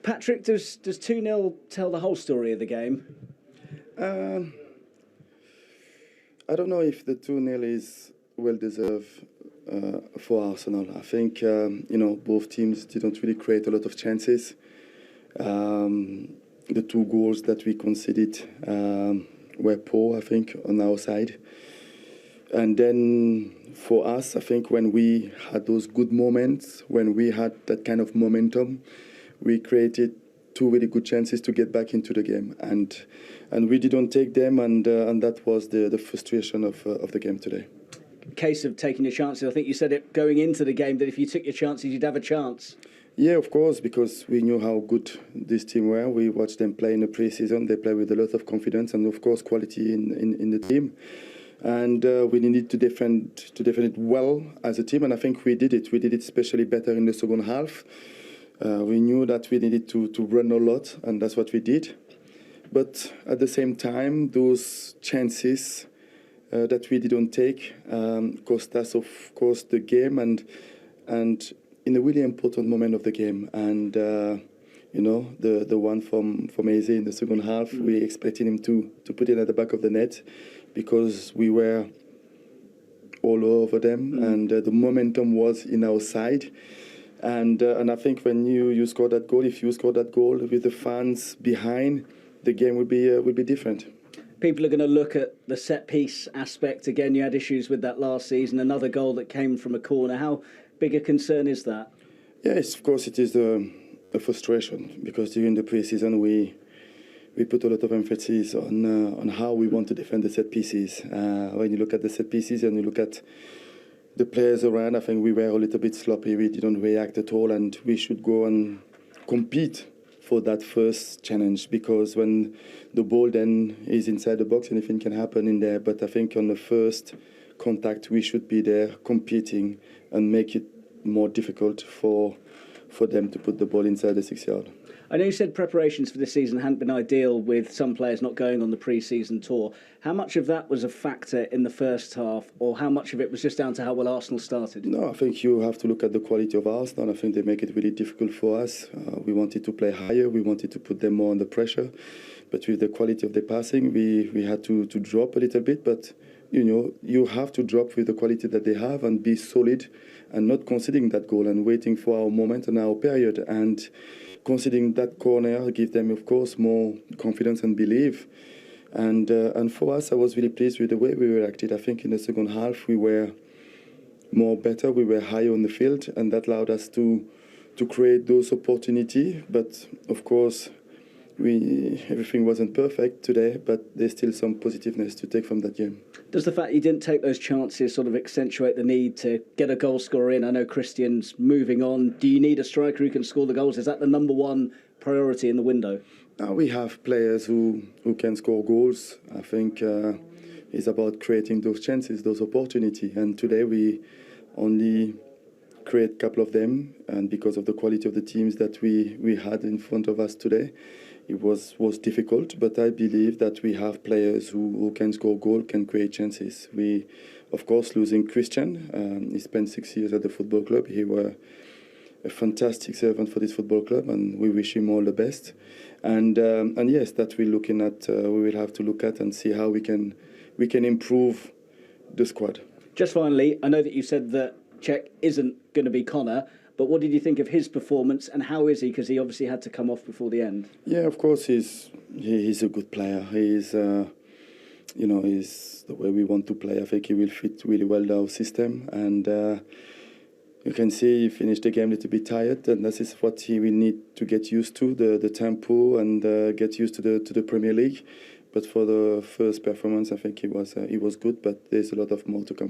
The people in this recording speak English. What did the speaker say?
Patrick, does 2-0 tell the whole story of the game? I don't know if the 2-0 is well deserved for Arsenal. I think both teams didn't really create a lot of chances. The two goals that we conceded were poor, I think, on our side. And then for us, I think when we had those good moments, when we had that kind of momentum, we created two really good chances to get back into the game, and we didn't take them, and that was the frustration of the game today. Case of taking your chances. I think you said it going into the game that if you took your chances, you'd have a chance. Yeah, of course, because we knew how good this team were. We watched them play in the pre-season. They play with a lot of confidence and, of course, quality in the team. And we needed to defend it well as a team, and I think we did it. We did it especially better in the second half. We knew that we needed to run a lot, and that's what we did. But at the same time, those chances that we didn't take cost us, of course, the game, and in a really important moment of the game. And the one from Eze in the second half, we expected him to put it at the back of the net, because we were all over them, and the momentum was in our side. And I think when you score that goal, if you score that goal with the fans behind, the game will be different. People are going to look at the set-piece aspect. Again, you had issues with that last season. Another goal that came from a corner. How big a concern is that? Yes, of course it is a frustration, because during the pre-season we put a lot of emphasis on how we want to defend the set pieces. When you look at the set pieces and you look at the players around, I think we were a little bit sloppy. We didn't react at all, and we should go and compete for that first challenge, because when the ball then is inside the box, anything can happen in there. But I think on the first contact, we should be there competing and make it more difficult for them to put the ball inside the 6-yard. I know you said preparations for this season hadn't been ideal, with some players not going on the pre-season tour. How much of that was a factor in the first half, or how much of it was just down to how well Arsenal started? No, I think you have to look at the quality of Arsenal. I think they make it really difficult for us. We wanted to play higher. We wanted to put them more under pressure. But with the quality of the passing, we had to drop a little bit. But, you have to drop with the quality that they have and be solid and not conceding that goal and waiting for our moment and our period. And conceding that corner give them, of course, more confidence and belief. And for us, I was really pleased with the way we reacted. I think in the second half we were more better. We were higher on the field, and that allowed us to create those opportunities. But of course, everything wasn't perfect today, but there's still some positiveness to take from that game. Does the fact you didn't take those chances sort of accentuate the need to get a goal scorer in? I know Christian's moving on. Do you need a striker who can score the goals? Is that the number one priority in the window? Now we have players who can score goals. I think it's about creating those chances, those opportunities. And today we only create a couple of them, and because of the quality of the teams that we had in front of us today, it was difficult. But I believe that we have players who can score goals, can create chances. We, of course, losing Christian. He spent 6 years at the football club. He was a fantastic servant for this football club, and we wish him all the best. And yes, that we're looking at. We will have to look at and see how we can improve the squad. Just finally, I know that you said that Czech isn't going to be Connor, but what did you think of his performance, and how is he? Because he obviously had to come off before the end. Yeah, of course, he's a good player. He's the way we want to play. I think he will fit really well in our system, and you can see he finished the game a little bit tired, and this is what he will need to get used to, the tempo, and get used to the Premier League. But for the first performance, I think he was good, but there's a lot of more to come.